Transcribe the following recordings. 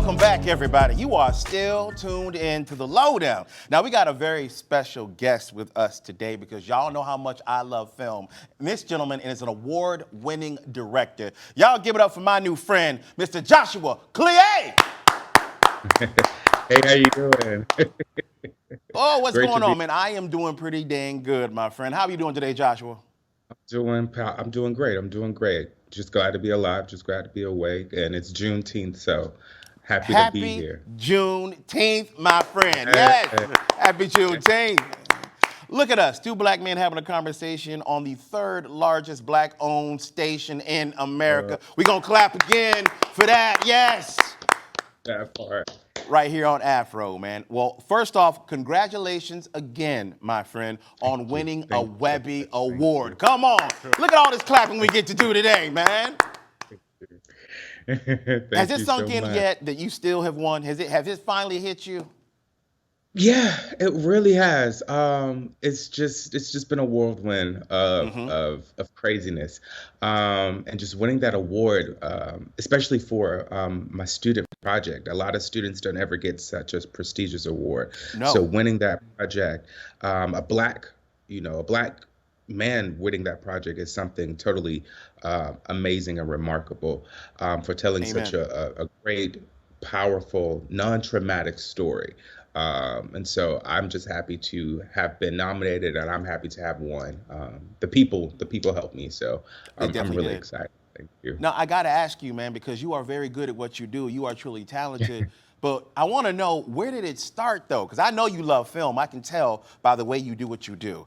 Welcome back, everybody. You are still tuned in to The Lowdown. Now, we got a very special guest with us today because y'all know how much I love film. And this gentleman is an award-winning director. Y'all give it up for my new friend, Mr. Joshua Cliatt. Hey, how you doing? Oh, what's Great to going be on, man? I am doing pretty dang good, my friend. How are you doing today, Joshua? I'm doing great. I'm doing great. Just glad to be alive. Just glad to be awake. And it's Juneteenth, so happy to be Happy here. Juneteenth, my friend. Yes, Hey, happy Juneteenth. Look at us, two black men having a conversation on the third largest black-owned station in uh, America. We're gonna clap again for that, yes. that part. Right here on Afro, man. Well, first off, congratulations again, my friend, Thank on you. winning a Thank you so Webby much. Thank Award. you. Come on, look at all this clapping we get to do today, man. Has Thank it you sunk so in much. yet that you still have won? Has it finally hit you? Yeah, it really has. It's just been a whirlwind Mm-hmm. of craziness, and just winning that award, especially for my student project. A lot of students don't ever get such a prestigious award. So No. winning that project, a black man winning that project is something totally amazing and remarkable, for telling such Amen. a great, powerful, non-traumatic story. And so I'm just happy to have been nominated, and I'm happy to have won. The people helped me, so They I'm definitely really did. excited. Thank you. Now, I got to ask you, man, because you are very good at what you do. You are truly talented. But I want to know, where did it start, though? Because I know you love film. I can tell by the way you do what you do.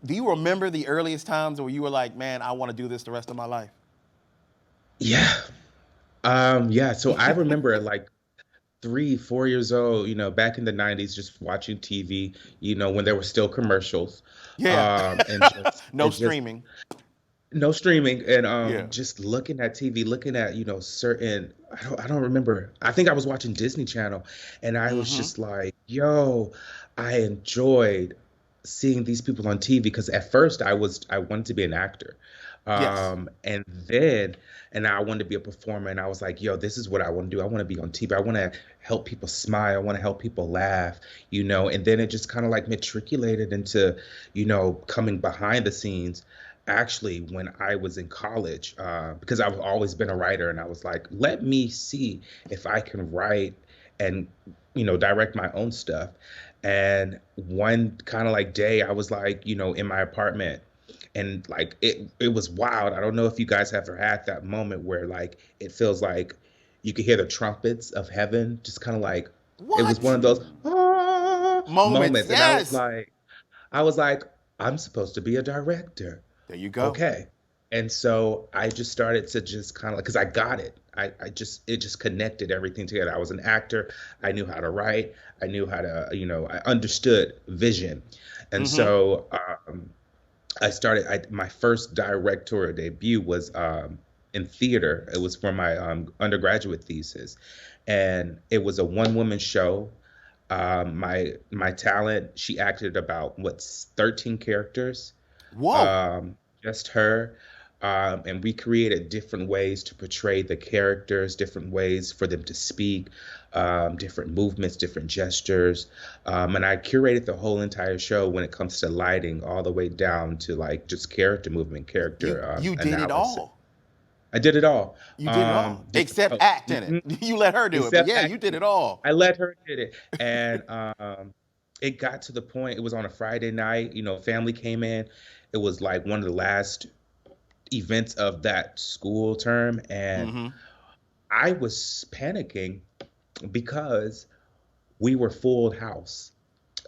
Do you remember the earliest times where you were like, man, I want to do this the rest of my life? Yeah. Yeah. So I remember like 3, 4 years old, back in the '90s, just watching TV, when there were still commercials, Yeah. and just No it just streaming. no streaming, and Yeah. just looking at TV, looking at, certain, I don't remember. I think I was watching Disney Channel, and I was Mm-hmm. just like, yo, I enjoyed seeing these people on TV, because at first I wanted to be an actor. Yes. And I wanted to be a performer, and I was like, yo, this is what I want to do. I want to be on TV. I want to help people smile. I want to help people laugh, and then it just kind of like matriculated into, coming behind the scenes. Actually, when I was in college, because I've always been a writer, and I was like, let me see if I can write and, direct my own stuff. And one kind of like day, I was like, in my apartment, and like it was wild. I don't know if you guys have ever had that moment where like it feels like you could hear the trumpets of heaven, just kind of like, it was one What? of those Moments. moments. And Yes. I was like, I'm supposed to be a director. There you go. Okay. And so I just started to just kind of like, because I got it. It just connected everything together. I was an actor. I knew how to write. I knew how to, I understood vision. And Mm-hmm. so my first directorial debut was in theater. It was for my undergraduate thesis. And it was a one woman show. My talent, she acted about, 13 characters, Whoa. um, just her. And we created different ways to portray the characters, different ways for them to speak, different movements, different gestures. And I curated the whole entire show when it comes to lighting, all the way down to like just character movement, You character you did it analysis. all. I did it all. You did it all. Different, Except act in it. You let her do it. But except yeah, you did acting. it all. I let her did it. And it got to the point, it was on a Friday night, family came in. It was like one of the last events of that school term, and Mm-hmm. I was panicking because we were full house.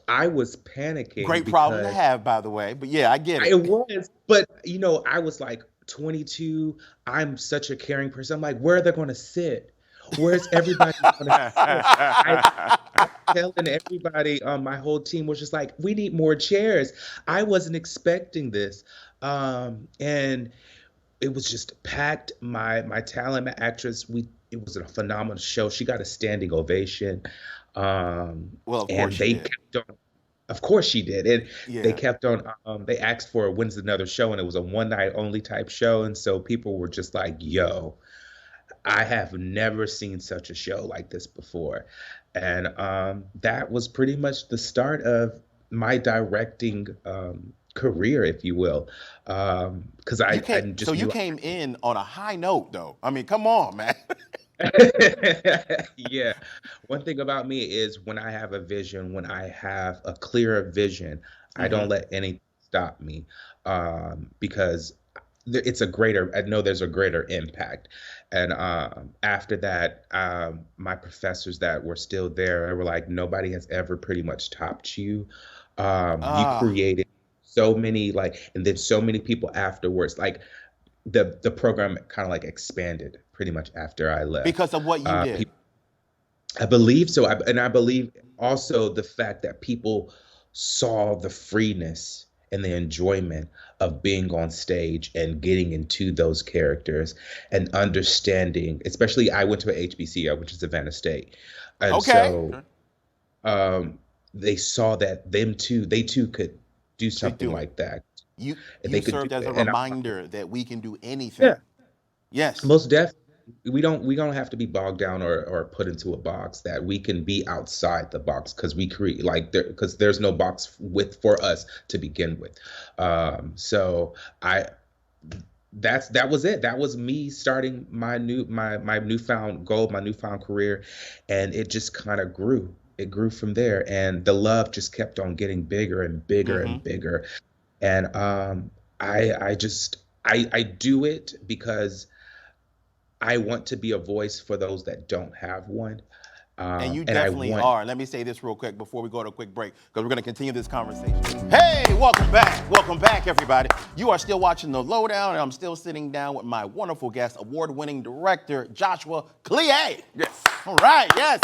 I was panicking Great problem to because have, by the way. But yeah, I get it it. was, but I was like 22. I'm such a caring person. I'm like, where are they going to sit? Where's everybody going to sit? I kept telling everybody, my whole team was just like, we need more chairs. I wasn't expecting this. And it was just packed. My talent, my actress, we it was a phenomenal show. She got a standing ovation. Well, of course And she they did. kept on, of course she did. And they Yeah. kept on, they asked for when's another show, and it was a one night only type show. And so people were just like, yo, I have never seen such a show like this before. And that was pretty much the start of my directing career, if you will. Because I So just you knew. came in on a high note, though. I mean, come on, man. Yeah. One thing about me is when I have a vision, when I have a clearer vision, I Hmm. don't let anything stop me, because it's a greater, I know there's a greater impact. And after that, my professors that were still there, they were like, nobody has ever pretty much topped you. You Ah, created so many, like, and then so many people afterwards, like the program kind of like expanded pretty much after I left. because of what you did. People, I believe so. And I believe also the fact that people saw the freeness and the enjoyment of being on stage and getting into those characters and understanding, especially I went to a HBCU, which is Savannah State. And Okay. so um, they saw that they too could do Could something do it. like that. You And you they could do served as a it. And reminder that we can do anything. yeah, Yes. most definitely. We don't have to be bogged down or put into a box, that we can be outside the box because we create like there because there's no box with for us to begin with. So I that was it. That was me starting my newfound goal, my newfound career, and it just kind of grew. It grew from there, and the love just kept on getting bigger and bigger Hmm. and bigger. And I just I do it because I want to be a voice for those that don't have one. And you And I definitely want, are. Let me say this real quick before we go to a quick break, because we're going to continue this conversation. Hey, welcome back. Welcome back, everybody. You are still watching The Lowdown, and I'm still sitting down with my wonderful guest, award-winning director, Joshua Cliatt. Yes. All right, yes.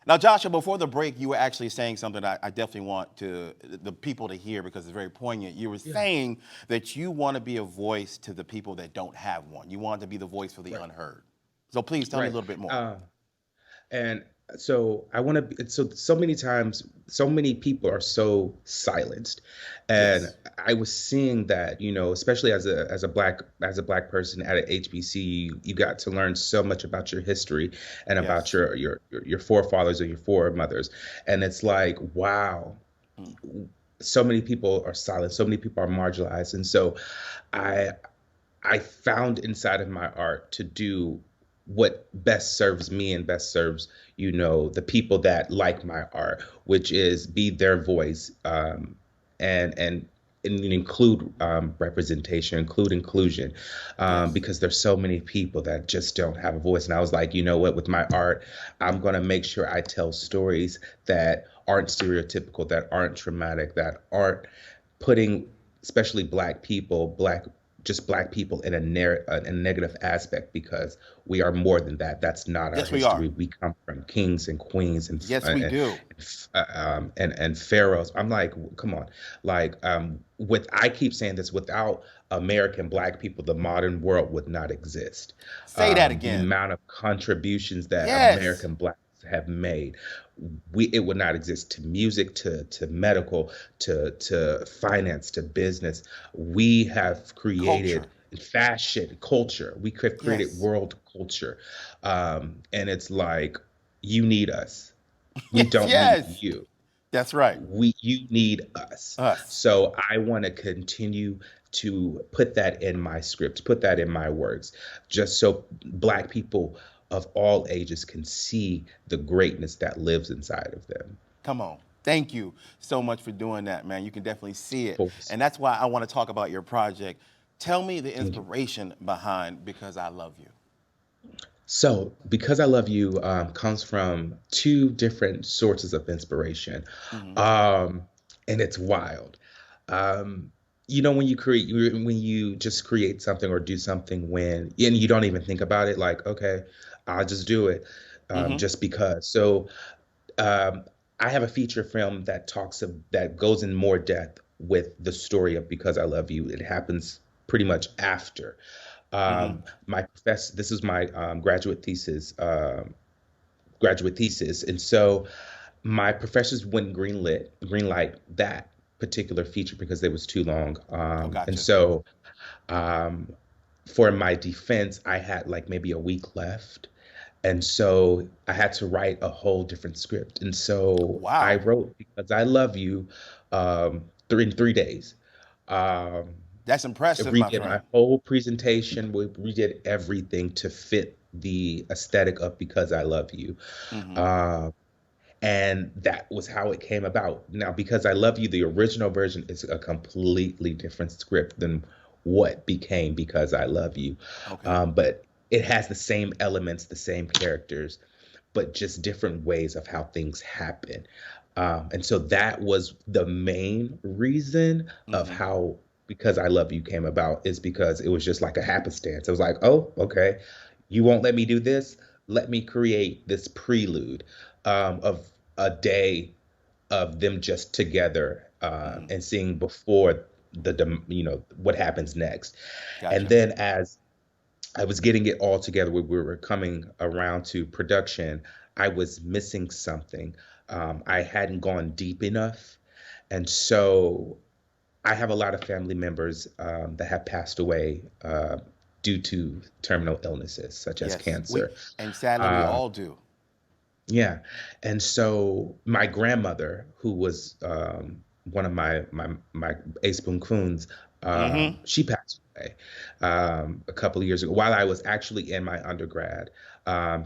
Now, Joshua, before the break, you were actually saying something I definitely want the people to hear because it's very poignant. You were yeah, saying that you want to be a voice to the people that don't have one. You want to be the voice for the right, unheard. So please tell me a right. little bit more. And so I want to be, so many times, so many people are so silenced. And Yes. I was seeing that, especially as a black person at a HBCU, you got to learn so much about your history and about Yes. your forefathers or your foremothers. And it's like, wow, Mm. so many people are silent, so many people are marginalized. And so I I found inside of my art to do what best serves me and best serves, the people that like my art, which is be their voice, and and and include representation, include inclusion, Yes. because there's so many people that just don't have a voice. And I was like, you know what, with my art, I'm gonna make sure I tell stories that aren't stereotypical, that aren't traumatic, that aren't putting especially black people in a negative aspect, because we are more than that. That's not our Yes, we are. history. We come from kings and queens Yes, we do. and pharaohs. I'm like, come on, like with I keep saying this, without American black people, the modern world would not exist. Say that The again. amount of contributions that Yes. American blacks have made, it would not exist, to music, to medical, to finance, to business. We have created Culture. fashion, culture. We have created Yes. world culture. And it's like, you need us. We Yes, don't need yes. you. That's right. You need us. Us. So I want to continue to put that in my script, put that in my words, just so black people of all ages can see the greatness that lives inside of them. Come on. Thank you so much for doing that, man. You can definitely see Of it. course. And that's why I want to talk about your project. Tell me the Thank you. inspiration behind Because I Love You. So, Because I Love You comes from two different sources of inspiration. Hmm. Um, and it's wild. Um, when you just create something or do something and you don't even think about it, like, okay, I'll just do it, Hmm. just because. So, um, I have a feature film that goes in more depth with the story of Because I Love You. It happens pretty much after. Hmm. My professor, this is my graduate thesis, and so my professors wouldn't green light that particular feature because it was too long. Oh, And gotcha. so um, for my defense, I had like maybe a week left. And so I had to write a whole different script. And so I Wow. wrote Because I Love You in 3 days. Um, That's impressive, my Redid my friend. whole presentation. We redid everything to fit the aesthetic of Because I Love You. Hmm. Uh, and that was how it came about. Now, Because I Love You, the original version is a completely different script than what became Because I Love You. Okay. But it has the same elements, the same characters, but just different ways of how things happen. And so that was the main reason of Hmm. how Because I Love You came about, is because it was just like a happenstance. It was like, oh, okay, you won't let me do this. Let me create this prelude of a day of them just together, Hmm. and seeing before what happens next. And Gotcha. then as I was getting it all together, we were coming around to production, I was missing something. I hadn't gone deep enough. And so I have a lot of family members that have passed away due to terminal illnesses, such as Yes. We cancer. and sadly we Uh, all do. yeah. And so my grandmother, who was one of my ace boon coons, Hmm. she passed away a couple of years ago while I was actually in my undergrad.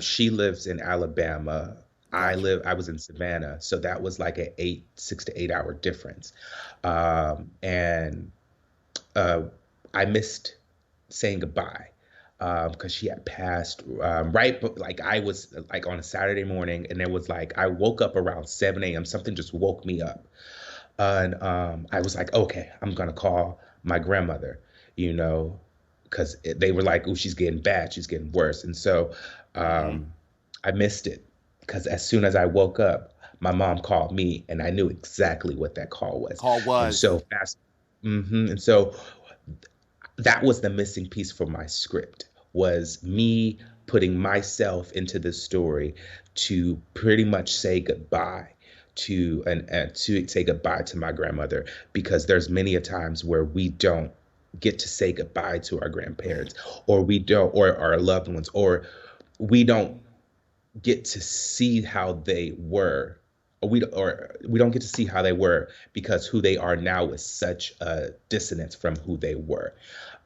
She lives in Alabama. Gotcha. I was in Savannah, so that was like a 6 to 8 hour difference. And uh, I missed saying goodbye because she had passed right, but like I was like on a Saturday morning, and it was like I woke up around 7 a.m. Something just woke me up, and I was like, okay, I'm gonna call my grandmother, you know, because they were like, oh, she's getting bad, she's getting worse, and so Hmm. um, I missed it because as soon as I woke up, my mom called me, and I knew exactly what that call was, Call and was. so fast. And so that was the missing piece for my script, was me putting myself into the story to pretty much say goodbye to say goodbye to my grandmother, because there's many a times where we don't get to say goodbye to our grandparents, or we don't, or our loved ones, or we don't get to see how they were, or we don't get to see how they were, because who they are now is such a dissonance from who they were.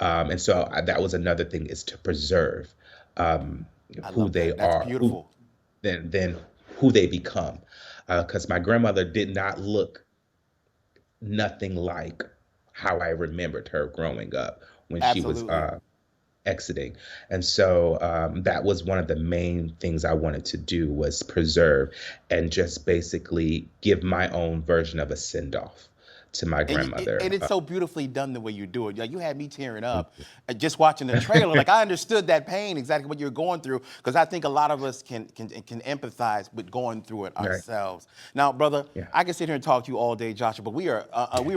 And so that was another thing, is to preserve um, I who love they that. That's are, who beautiful. then who they become. Because my grandmother did not look nothing like how I remembered her growing up when she was Absolutely. exiting. And so that was one of the main things I wanted to do, was preserve and just basically give my own version of a send off to my And grandmother. it's so beautifully done the way you do it. Like you had me tearing up just watching the trailer. Like I understood that pain, exactly what you're going through, because I think a lot of us can empathize with going through it Right. ourselves. Now, brother, Yeah. I can sit here and talk to you all day, Joshua, but we're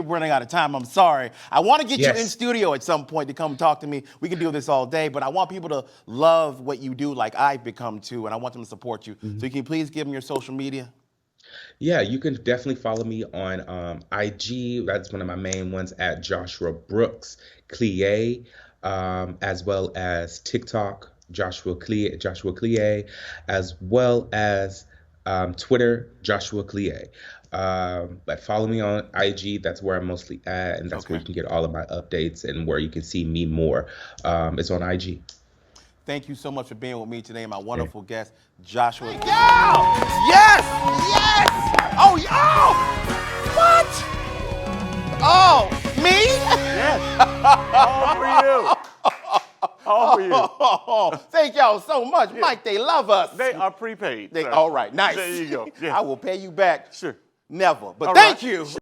running out of time. I'm sorry. I want to get you in Yes. studio at some point to come talk to me. We can do this all day, but I want people to love what you do, like I've become too, and I want them to support you. So Mhm. you can please give them your social media. Yeah, you can definitely follow me on IG. That's one of my main ones, at Joshua Brooks Cliatt, as well as TikTok, Joshua Cliatt, as well as Twitter, Joshua Cliatt. But follow me on IG. That's where I'm mostly at, and that's where Okay. you can get all of my updates and where you can see me more. It's on IG. Thank you so much for being with me today, my Yeah. wonderful guest, Joshua. Yeah! Yes! Yes! Oh, what? Oh, me? Yes. All for you. All for you. Oh, thank y'all so much. Yeah. Mike, they love us. They are prepaid. They, sir. all right, nice. There you go. Yeah. I will pay you back. Sure. Never. But All thank right. you.